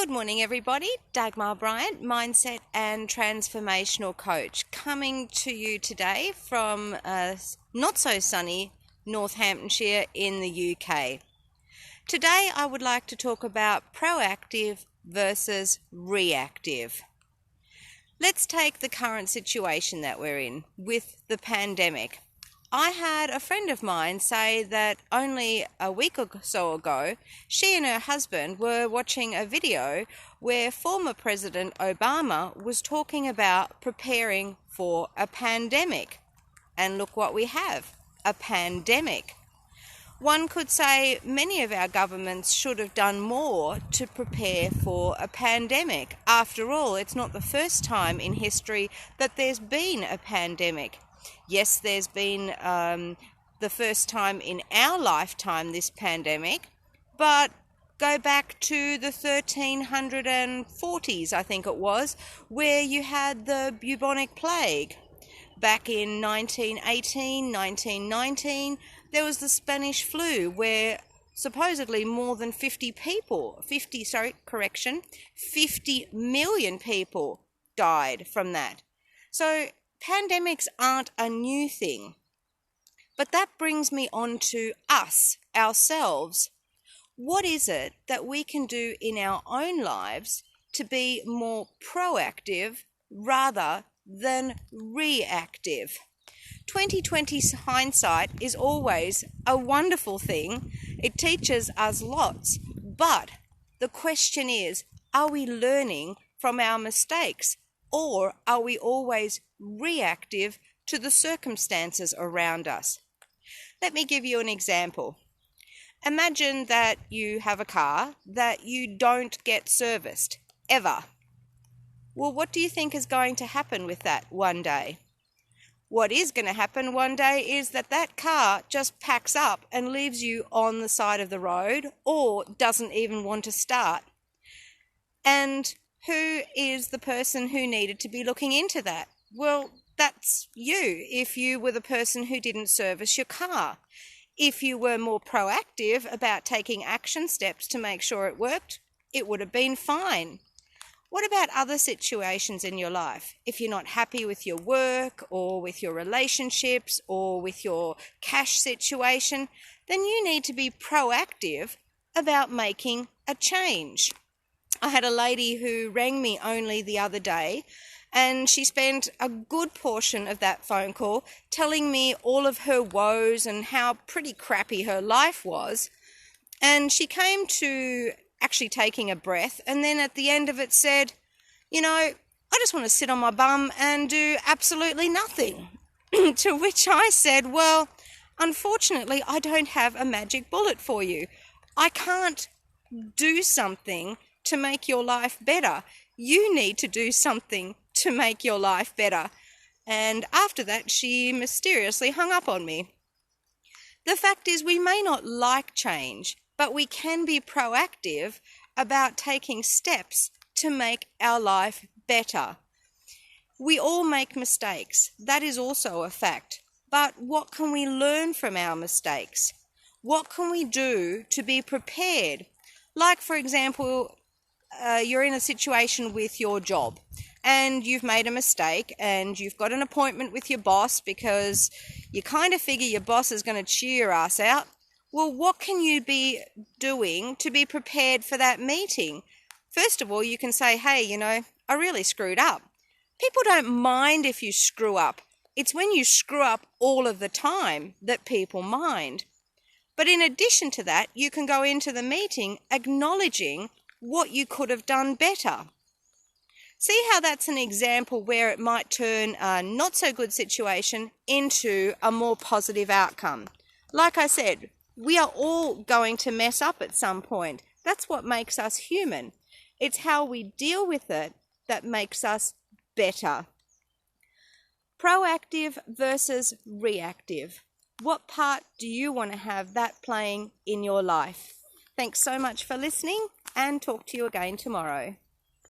Good morning, everybody. Dagmar Bryant, Mindset and Transformational Coach, coming to you today from not so sunny Northamptonshire in the UK. Today, I would like to talk about proactive versus reactive. Let's take the current situation that we're in with the pandemic. I had a friend of mine say that only a week or so ago, she and her husband were watching a video where former President Obama was talking about preparing for a pandemic. And look what we have, a pandemic. One could say many of our governments should have done more to prepare for a pandemic. After all, it's not the first time in history that there's been a pandemic. Yes, there's been the first time in our lifetime this pandemic, but go back to the 1340s, I think it was, where you had the bubonic plague. Back in 1918, 1919, there was the Spanish flu, where supposedly more than 50 million people died from that. So pandemics aren't a new thing. But that brings me on to us, ourselves. What is it that we can do in our own lives to be more proactive rather than reactive? 2020 hindsight is always a wonderful thing. It teaches us lots. But the question is, are we learning from our mistakes? Or are we always reactive to the circumstances around us? Let me give you an example. Imagine that you have a car that you don't get serviced, ever. Well, what do you think is going to happen with that one day? What is going to happen one day is that car just packs up and leaves you on the side of the road or doesn't even want to start. And who is the person who needed to be looking into that? Well, that's you, if you were the person who didn't service your car. If you were more proactive about taking action steps to make sure it worked, it would have been fine. What about other situations in your life? If you're not happy with your work or with your relationships or with your cash situation, then you need to be proactive about making a change. I had a lady who rang me only the other day, and she spent a good portion of that phone call telling me all of her woes and how pretty crappy her life was. And she came to actually taking a breath, and then at the end of it said, I just want to sit on my bum and do absolutely nothing. To which I said, well, unfortunately, I don't have a magic bullet for you. I can't do something to make your life better. You need to do something to make your life better. And after that, she mysteriously hung up on me. The fact is, we may not like change, but we can be proactive about taking steps to make our life better. We all make mistakes. That is also a fact. But what can we learn from our mistakes? What can we do to be prepared? Like, for example, you're in a situation with your job and you've made a mistake and you've got an appointment with your boss because you kind of figure your boss is going to chew your ass out. Well, what can you be doing to be prepared for that meeting? First of all, you can say, hey, I really screwed up. People don't mind if you screw up. It's when you screw up all of the time that people mind. But in addition to that, you can go into the meeting acknowledging what you could have done better. See how that's an example where it might turn a not so good situation into a more positive outcome. Like I said, we are all going to mess up at some point. That's what makes us human. It's how we deal with it that makes us better. Proactive versus reactive. What part do you want to have that playing in your life? Thanks so much for listening, and talk to you again tomorrow.